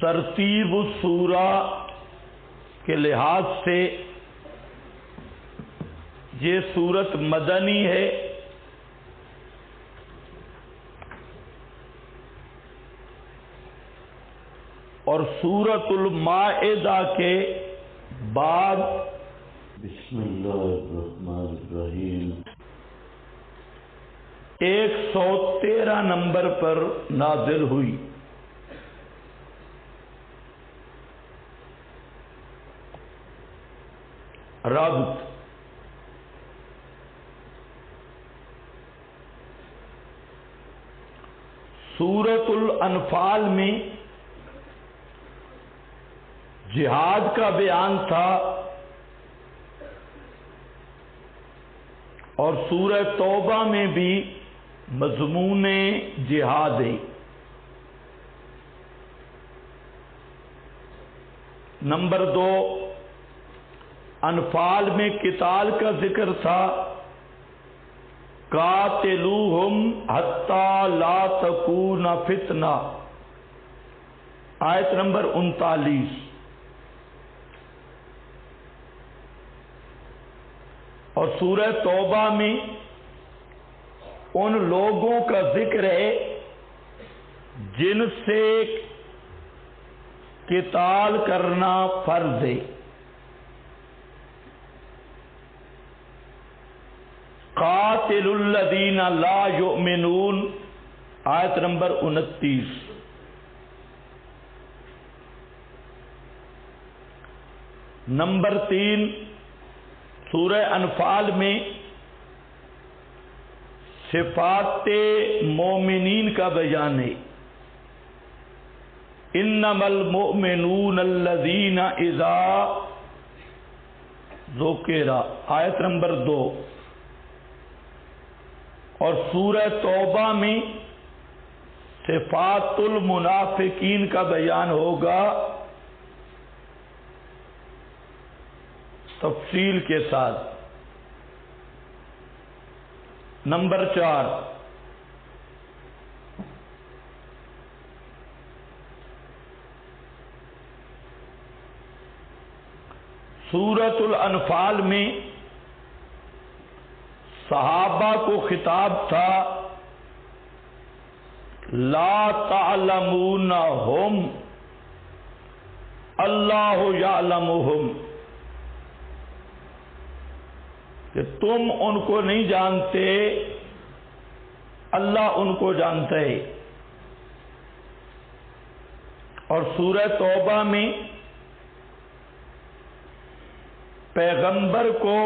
ترتیب السورہ کے لحاظ سے یہ سورت مدنی ہے، اور سورت المائدہ کے بعد بسم اللہ الرحمن الرحیم 113 نمبر پر نازل ہوئی۔ ربط سورت الانفال میں جہاد کا بیان تھا، اور سورہ توبہ میں بھی مضمون جہاد ہے۔ نمبر 2، انفال میں قتال کا ذکر تھا، قاتلوہم حتی لا تکون فتنہ، آیت نمبر 39۔ اور سورہ توبہ میں ان لوگوں کا ذکر ہے جن سے قتال کرنا فرض ہے۔ قاتل الذین لا یؤمنون، آیت نمبر 29۔ نمبر 3، سورہ انفال میں صفات مومنین کا بیان ہے۔ انما المؤمنون الذین اذا ذکر، آیت نمبر 2۔ اور سورہ توبہ میں صفات المنافقین کا بیان ہوگا تفصیل کے ساتھ۔ نمبر 4، سورۃ الانفال میں صحابہ کو خطاب تھا، لا تعلمونہم اللہ یعلمہم، کہ تم ان کو نہیں جانتے، اللہ ان کو جانتا ہے۔ اور سورہ توبہ میں پیغمبر کو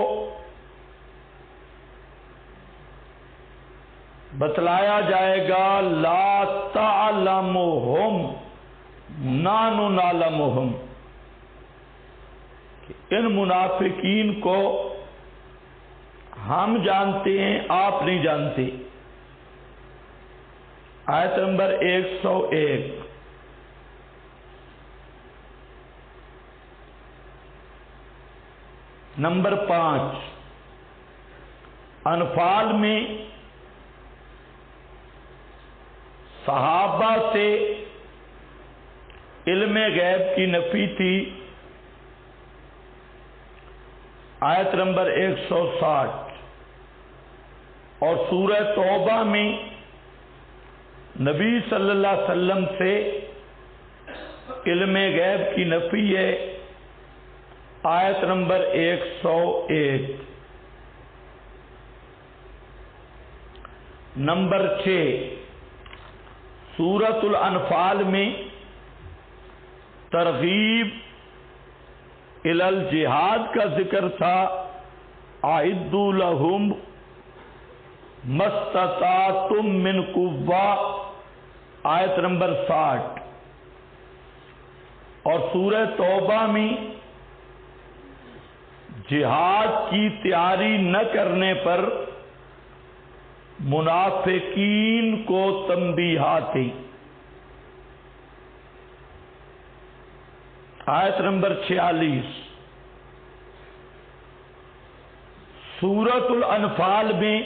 بتلایا جائے گا، لا تعلمہم نحن نعلمہم، کہ ان منافقین کو ہم جانتے ہیں، آپ نہیں جانتے۔ آیت نمبر 101۔ نمبر 5، انفال میں صحابہ سے علم غیب کی نفی تھی، آیت نمبر 160۔ اور سورہ توبہ میں نبی صلی اللہ علیہ وسلم سے علم غیب کی نفی ہے، آیت نمبر 101۔ نمبر 6، سورۃ الانفال میں ترغیب الی الجہاد کا ذکر تھا، اعدوا لہم ما استطعتم من قوہ، آیت نمبر 60۔ اور سورہ توبہ میں جہاد کی تیاری نہ کرنے پر منافقین کو تنبیہات تھی، آیت نمبر 46۔ سورۃ الانفال میں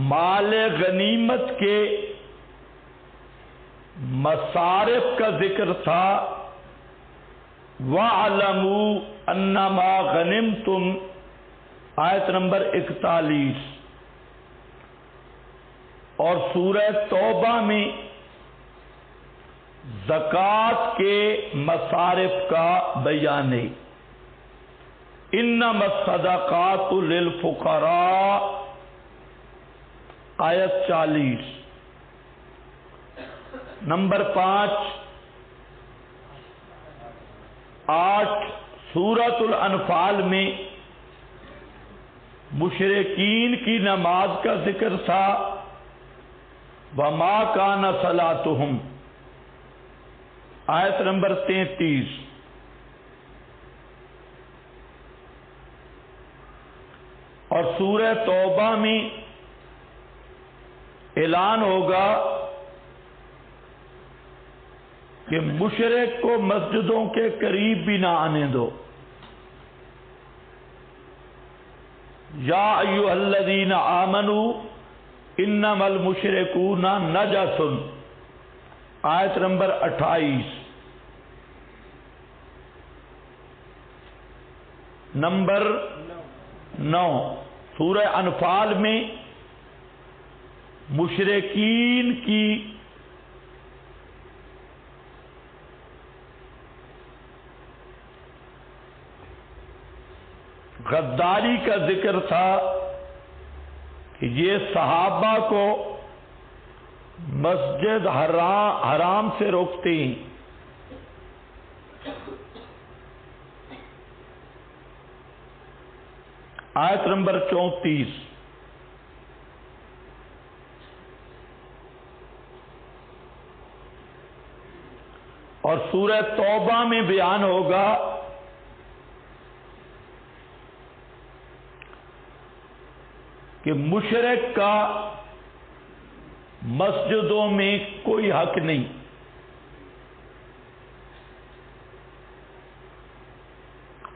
مال غنیمت کے مصارف کا ذکر تھا، وَاعْلَمُوا أَنَّمَا غَنِمْتُمْ آیت نمبر 41، اور سورہ توبہ میں زکوٰۃ کے مصارف کا بیان ہے، انما الصدقات للفقراء آیت 40۔ نمبر 5، 8 سورۃ الانفال میں مشرکین کی نماز کا ذکر تھا، وَمَا كَانَ صَلَاتُهُمْ آیت نمبر 33۔ اور سورہ توبہ میں اعلان ہوگا کہ مشرک کو مسجدوں کے قریب بھی نہ آنے دو، یا ایھا الذین آمنوا انما المشرکون نجس آیت نمبر 28۔ نمبر 9 سورہ انفال میں مشرکین کی غداری کا ذکر تھا کہ یہ صحابہ کو مسجد حرام سے روکتے ہیں۔ آیت نمبر 34۔ اور سورہ توبہ میں بیان ہوگا کہ مشرک کا مسجدوں میں کوئی حق نہیں،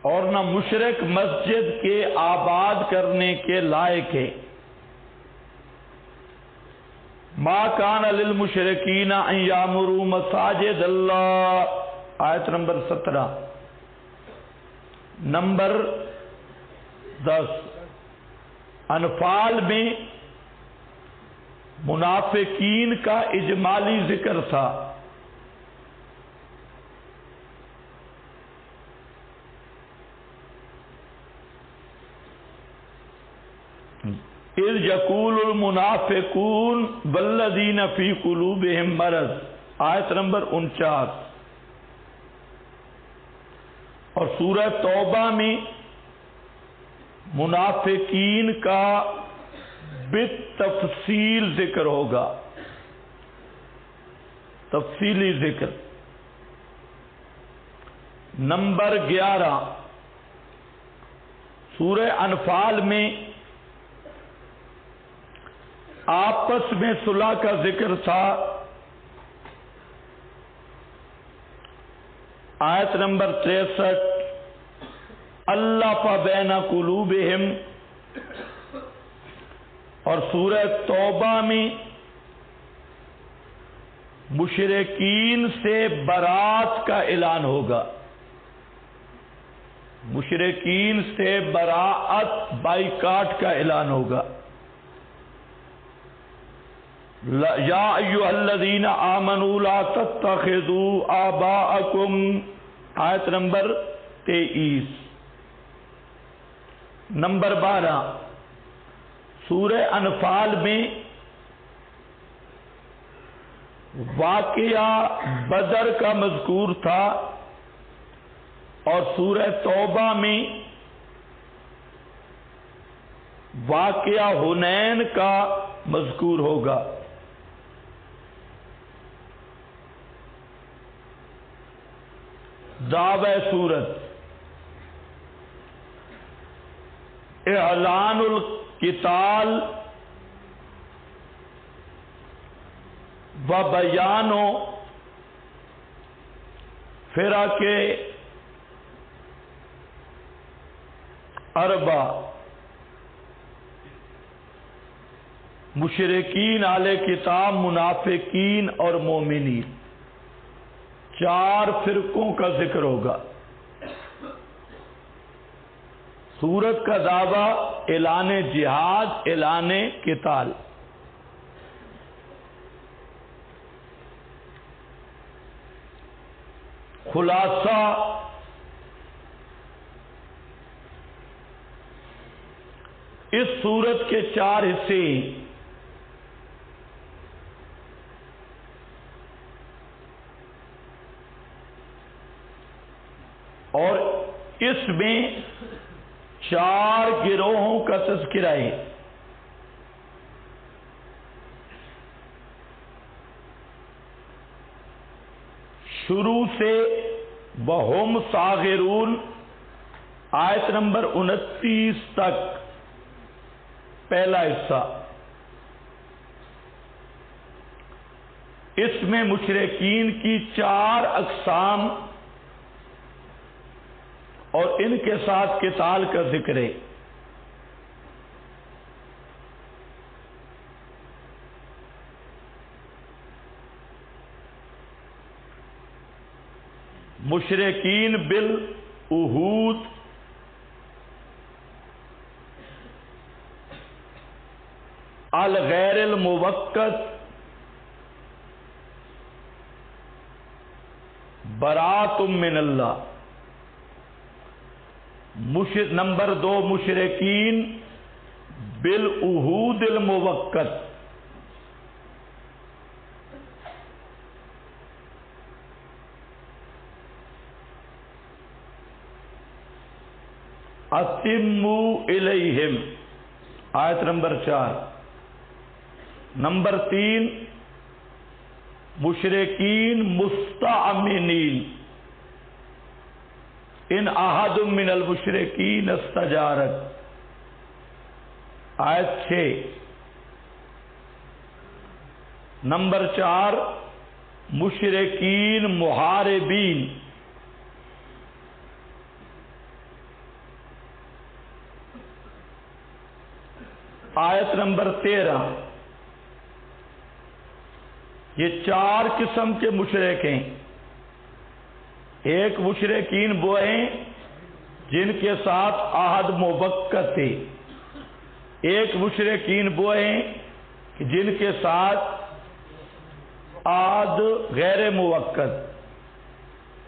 اور نہ مشرک مسجد کے آباد کرنے کے لائق ہے۔ ما کان للمشرکین ان یعمروا مساجد اللہ آیت نمبر 17۔ نمبر 10 انفال میں منافقین کا اجمالی ذکر تھا، اذ یقول المنافقون والذین فی قلوبہم مرض آیت نمبر 49۔ اور سورہ توبہ میں منافقین کا بالتفصیل ذکر ہوگا، تفصیلی ذکر۔ نمبر 11 سورہ انفال میں آپس میں صلح کا ذکر تھا، آیت نمبر 63۔ الف بین قلوبہم، اور سورہ توبہ میں مشرکین سے برات کا اعلان ہوگا، مشرکین سے براءت بائیکاٹ کا اعلان ہوگا۔ یا ایھا الذین آمنوا لا تتخذوا آباءکم آیت نمبر 23۔ نمبر 12 سورہ انفال میں واقعہ بدر کا مذکور تھا، اور سورہ توبہ میں واقعہ حنین کا مذکور ہوگا۔ دعوی سورت اعلان القتال و بیان فرق اربع، مشرکین اہل کتاب، منافقین اور مومنین۔ 4 فرقوں کا ذکر ہوگا۔ سورت کا دعویٰ اعلان جہاد، اعلان قتال۔ خلاصہ اس سورت کے 4 حصے اور اس میں 4 گروہوں کا تذکرہ ہے۔ شروع سے وَهُمْ صَاغِرُونَ آیت نمبر 29 تک پہلا حصہ۔ اس میں مشرکین کی 4 اقسام اور ان کے ساتھ قتال کا ذکر ہے۔ مشرکین بالعہود الغیر الموقت برات من اللہ۔ نمبر 2 مشرکین بالعہود الموقت اتموا الیہم آیت نمبر 4۔ نمبر 3 مشرکین مستعمنین ان احد من المشرکین استجارک آیت 6۔ نمبر 4 مشرکین محاربین آیت نمبر 13۔ یہ 4 قسم کے مشرک ہیں۔ ایک مشرکین وہ ہیں جن کے ساتھ عہد موقت ہے، ایک مشرکین وہ ہیں جن کے ساتھ عہد غیر موقت،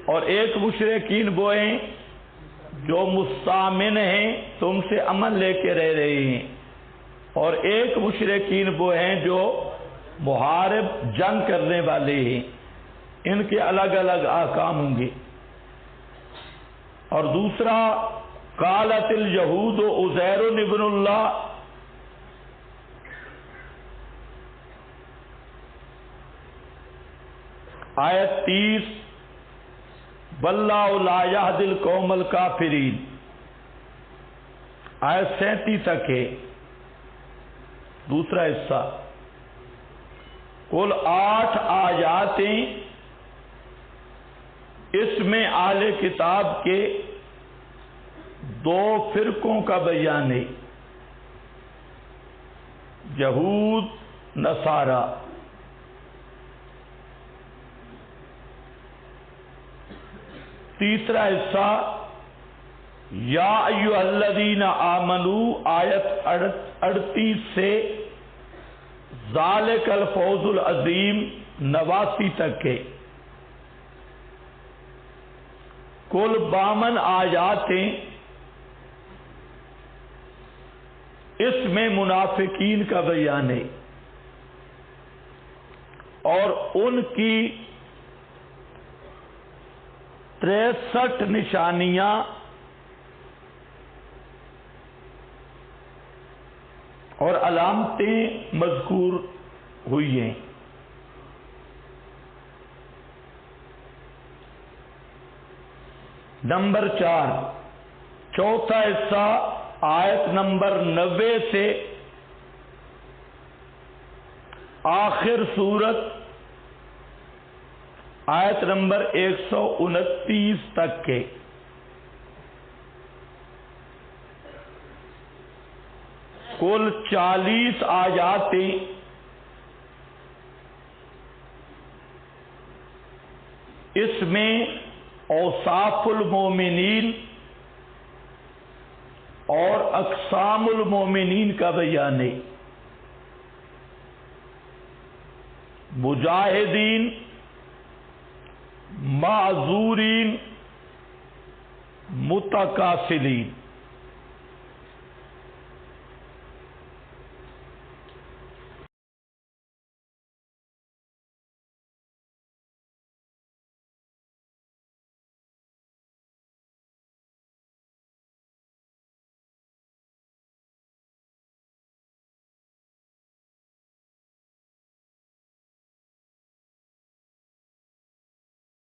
اور ایک مشرکین وہ ہیں جو مستامن ہیں، تم سے امن لے کے رہ رہے ہیں، اور ایک مشرکین وہ ہیں جو محارب جنگ کرنے والے ہیں۔ ان کے الگ الگ احکام ہوں گے۔ اور دوسرا قالت الیہود عزیر ابن اللہ، آیت 30 واللہ لا یہدی القوم الکافرین آیت 37 تک ہے دوسرا حصہ۔ کل 8 آیات اس میں اہل کتاب کے 2 فرقوں کا بیان ہے، یہود نصارہ۔ تیسرا حصہ یا ایھا الذین آمنوا آیت 38 سے ذالک الفوز العظیم 89 تک ہے۔ کل 52 آیات ہیں۔ اس میں منافقین کا بیان ہے اور ان کی 63 نشانیاں اور علامتیں مذکور ہوئی ہیں۔ نمبر 4 چوتھا حصہ آیت نمبر 90 سے آخر سورت آیت نمبر 129 تک کے۔ کل 40 آیاتیں اس میں اوصاف المومنین اور اقسام المومنین کا بیان ہے۔ مجاہدین، معذورین، متکاسلین۔